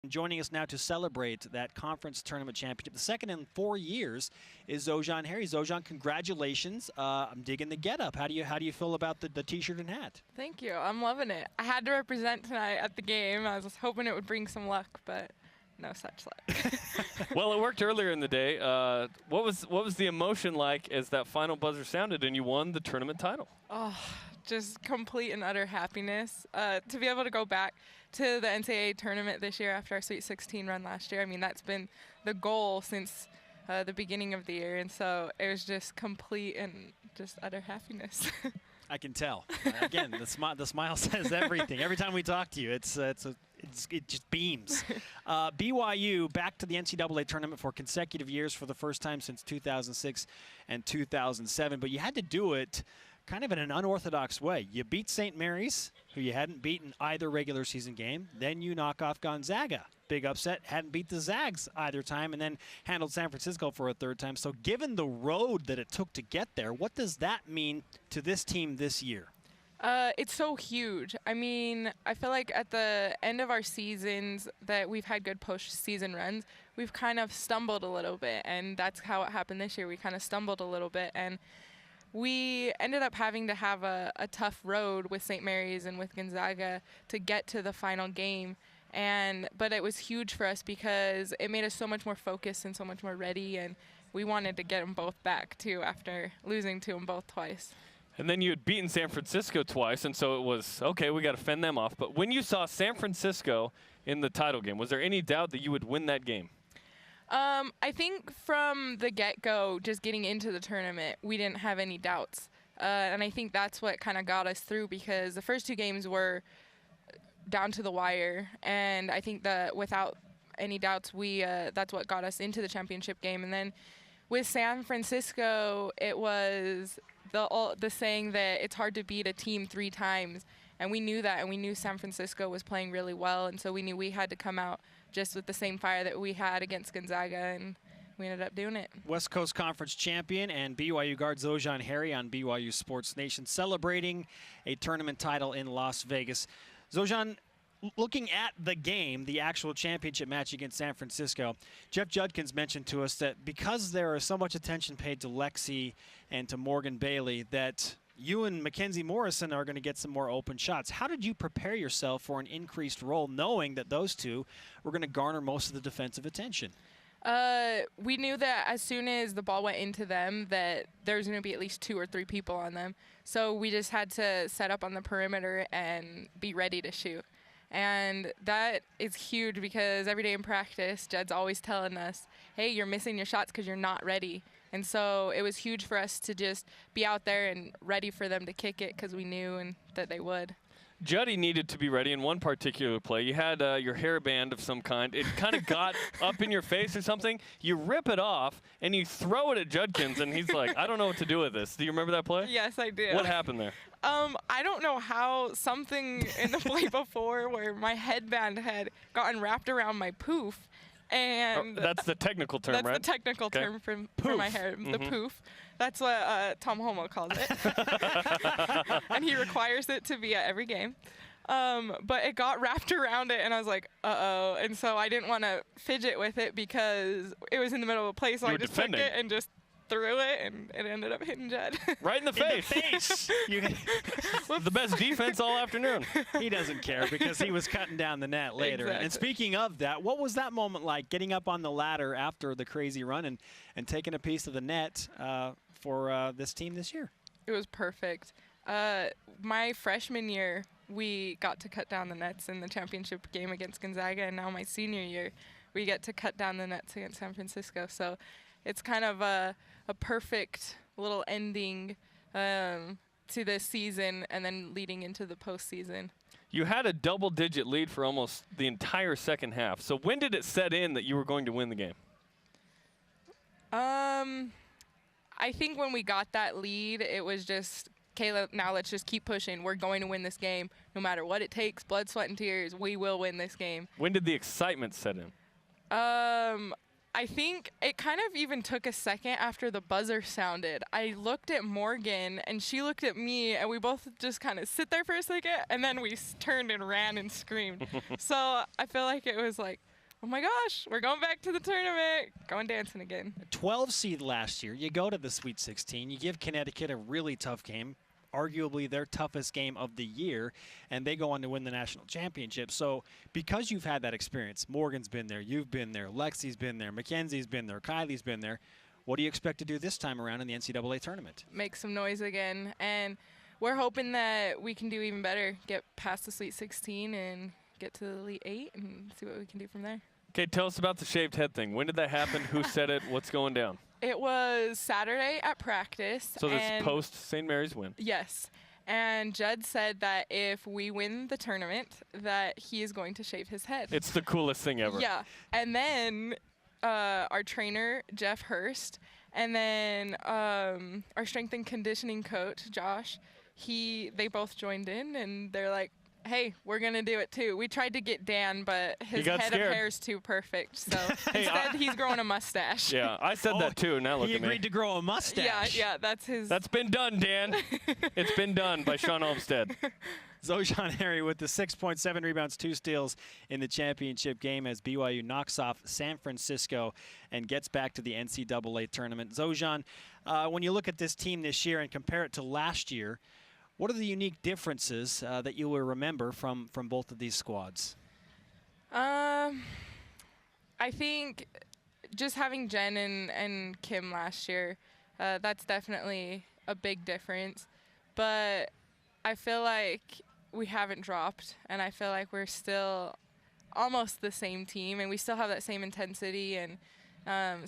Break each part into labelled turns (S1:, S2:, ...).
S1: Joining us now to celebrate that conference tournament championship, the second in 4 years, is Xoijan Harry. Xoijan, congratulations. I'm digging the getup. How do you feel about the t-shirt and hat?
S2: Thank you. I'm loving it. I had to represent tonight at the game. I was hoping it would bring some luck, but no such luck.
S3: Well, it worked earlier in the day. What was the emotion like as that final buzzer sounded and you won the tournament title?
S2: Oh, just complete and utter happiness. To be able to go back to the NCAA tournament this year after our Sweet 16 run last year, I mean, that's been the goal since the beginning of the year. And so it was just complete and just utter happiness.
S1: I can tell. Again, the smile says everything. Every time we talk to you, it just beams. BYU back to the NCAA tournament for consecutive years for the first time since 2006 and 2007. But you had to do it kind of in an unorthodox way. You beat St. Mary's, who you hadn't beaten either regular season game. Then you knock off Gonzaga. Big upset. Hadn't beat the Zags either time, and then handled San Francisco for a third time. So given the road that it took to get there, what does that mean to this team this year?
S2: It's so huge. I mean, I feel like at the end of our seasons that we've had good postseason runs, we've kind of stumbled a little bit, and that's how it happened this year. We kind of stumbled a little bit, and we ended up having to have a tough road with St. Mary's and with Gonzaga to get to the final game. But it was huge for us because it made us so much more focused and so much more ready, and we wanted to get them both back too after losing to them both twice.
S3: And then you had beaten San Francisco twice, and so it was, okay, we got to fend them off. But when you saw San Francisco in the title game, was there any doubt that you would win that game?
S2: I think from the get-go, just getting into the tournament, we didn't have any doubts. And I think that's what kind of got us through, because the first two games were down to the wire. And I think that without any doubts, that's what got us into the championship game. And then with San Francisco, it was the saying that it's hard to beat a team 3 times. And we knew that, and we knew San Francisco was playing really well, and so we knew we had to come out just with the same fire that we had against Gonzaga, and we ended up doing it.
S1: West Coast Conference champion and BYU guard Xoijan Harry on BYU Sports Nation celebrating a tournament title in Las Vegas. Xoijan, looking at the game, the actual championship match against San Francisco, Jeff Judkins mentioned to us that because there is so much attention paid to Lexi and to Morgan Bailey, that you and Mackenzie Morrison are going to get some more open shots. How did you prepare yourself for an increased role, knowing that those two were going to garner most of the defensive attention?
S2: We knew that as soon as the ball went into them that there's going to be at least 2 or 3 people on them. So we just had to set up on the perimeter and be ready to shoot. And that is huge because every day in practice, Jed's always telling us, hey, you're missing your shots because you're not ready. And so it was huge for us to just be out there and ready for them to kick it because we knew that they would.
S3: Juddy needed to be ready in one particular play. You had your hairband of some kind. It kind of got up in your face or something. You rip it off, and you throw it at Judkins, and he's like, I don't know what to do with this. Do you remember that play?
S2: Yes, I do.
S3: What happened there?
S2: I don't know how something in the play before where my headband had gotten wrapped around my poof. And
S3: that's the technical term,
S2: right?
S3: That's
S2: the technical term for my hair, the poof. That's what Tom Homo calls it. And he requires it to be at every game. But it got wrapped around it, and I was like, uh-oh. And so I didn't want to fidget with it because it was in the middle of a play, so I just took it and just threw it, and it ended up hitting Jed.
S3: Right in the face. The best defense all afternoon.
S1: He doesn't care because he was cutting down the net later.
S2: Exactly.
S1: And speaking of that, what was that moment like, getting up on the ladder after the crazy run and taking a piece of the net for this team this year?
S2: It was perfect. My freshman year, we got to cut down the nets in the championship game against Gonzaga, and now my senior year, we get to cut down the nets against San Francisco. So it's kind of a perfect little ending to this season and then leading into the postseason.
S3: You had a double-digit lead for almost the entire second half. So when did it set in that you were going to win the game?
S2: I think when we got that lead, it was just, okay, now let's just keep pushing. We're going to win this game. No matter what it takes, blood, sweat, and tears, we will win this game.
S3: When did the excitement set in?
S2: I think it kind of even took a second after the buzzer sounded. I looked at Morgan, and she looked at me, and we both just kind of sit there for a second, and then we turned and ran and screamed. So I feel like it was like, oh my gosh, we're going back to the tournament, going dancing again.
S1: 12 seed last year. You go to the Sweet 16. You give Connecticut a really tough game, arguably their toughest game of the year, and they go on to win the national championship. So because you've had that experience, Morgan's been there, you've been there, Lexi's been there, Mackenzie's been there, Kylie's been there, what do you expect to do this time around in the NCAA tournament?
S2: Make some noise again, and we're hoping that we can do even better, get past the Sweet 16 and get to the Elite 8 and see what we can do from there.
S3: Okay, tell us about the shaved head thing. When did that happen? Who said it? What's going down?
S2: It was Saturday at practice.
S3: So this is post St. Mary's win.
S2: Yes. And Judd said that if we win the tournament, that he is going to shave his head.
S3: It's the coolest thing ever.
S2: Yeah. And then our trainer, Jeff Hurst, and then our strength and conditioning coach, Josh, they both joined in, and they're like, hey, we're going to do it too. We tried to get Dan, but his head of hair is too perfect. So instead, he's growing a mustache.
S3: Yeah, I said that too. Now look at me.
S1: He agreed to grow a mustache.
S2: Yeah, that's his.
S3: That's been done, Dan. It's been done by Sean Olmstead.
S1: Xoijan Harry with the 6 points, 7 rebounds, 2 steals in the championship game as BYU knocks off San Francisco and gets back to the NCAA tournament. Xoijan, when you look at this team this year and compare it to last year, what are the unique differences that you will remember from both of these squads?
S2: I think just having Jen and Kim last year, that's definitely a big difference. But I feel like we haven't dropped, and I feel like we're still almost the same team, and we still have that same intensity and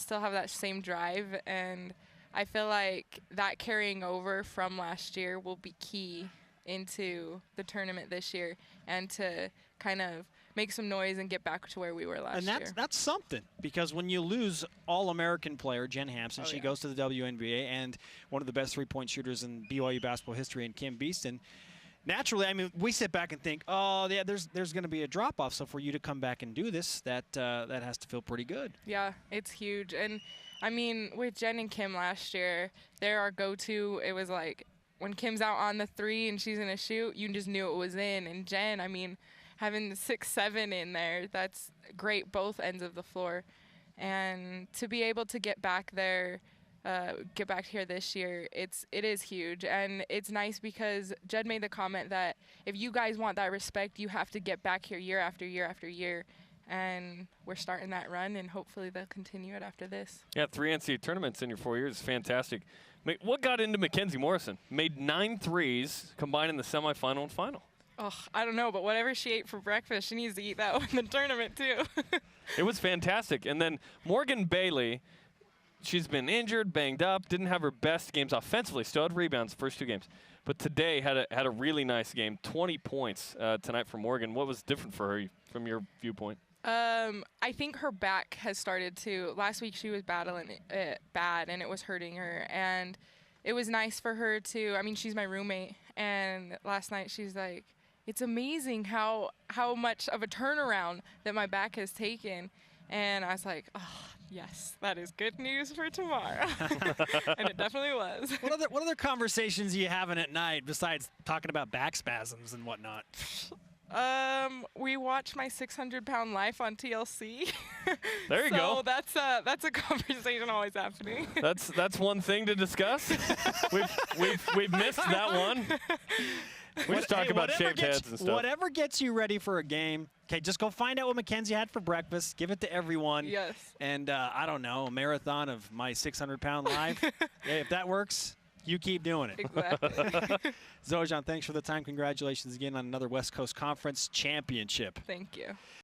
S2: still have that same drive. And I feel like that carrying over from last year will be key into the tournament this year and to kind of make some noise and get back to where we were last year.
S1: And that's something, because when you lose All-American player Jen Hampson, she goes to the WNBA, and one of the best three-point shooters in BYU basketball history in Kim Beeston, naturally, I mean, we sit back and think, oh, yeah, there's going to be a drop-off. So for you to come back and do this, that has to feel pretty good.
S2: Yeah, it's huge. And, I mean, with Jen and Kim last year, they're our go-to. It was like when Kim's out on the three and she's going to shoot, you just knew it was in. And Jen, I mean, having the 6'7" in there, that's great both ends of the floor. And to be able to get back there, get back here this year, it is huge. And it's nice because Judd made the comment that if you guys want that respect, you have to get back here year after year after year. And we're starting that run, and hopefully they'll continue it after this.
S3: Yeah, 3 NCAA tournaments in your 4 years is fantastic. What got into Mackenzie Morrison? Made 9 threes combined in the semifinal and final.
S2: Oh, I don't know, but whatever she ate for breakfast, she needs to eat that in the tournament too.
S3: It was fantastic. And then Morgan Bailey, she's been injured, banged up, didn't have her best games offensively, still had rebounds the first 2 games. But today had a really nice game, 20 points tonight for Morgan. What was different for her from your viewpoint?
S2: I think her back has started to. Last week she was battling it bad, and it was hurting her. And it was nice for her to. I mean, she's my roommate, and last night she's like, "It's amazing how much of a turnaround that my back has taken." And I was like, "Oh, yes, that is good news for tomorrow," and it definitely was.
S1: What other conversations are you having at night besides talking about back spasms and whatnot?
S2: We watch My 600-Pound Life on TLC.
S3: There you go.
S2: So that's a conversation always happening.
S3: That's one thing to discuss. we've missed that one. We just talk about shaved heads and stuff.
S1: Whatever gets you ready for a game. Okay, just go find out what Mackenzie had for breakfast. Give it to everyone.
S2: Yes.
S1: And I don't know, a marathon of My 600-Pound Life. Yeah, if that works, you keep doing it.
S2: Exactly.
S1: Xoijan, thanks for the time. Congratulations again on another West Coast Conference championship.
S2: Thank you.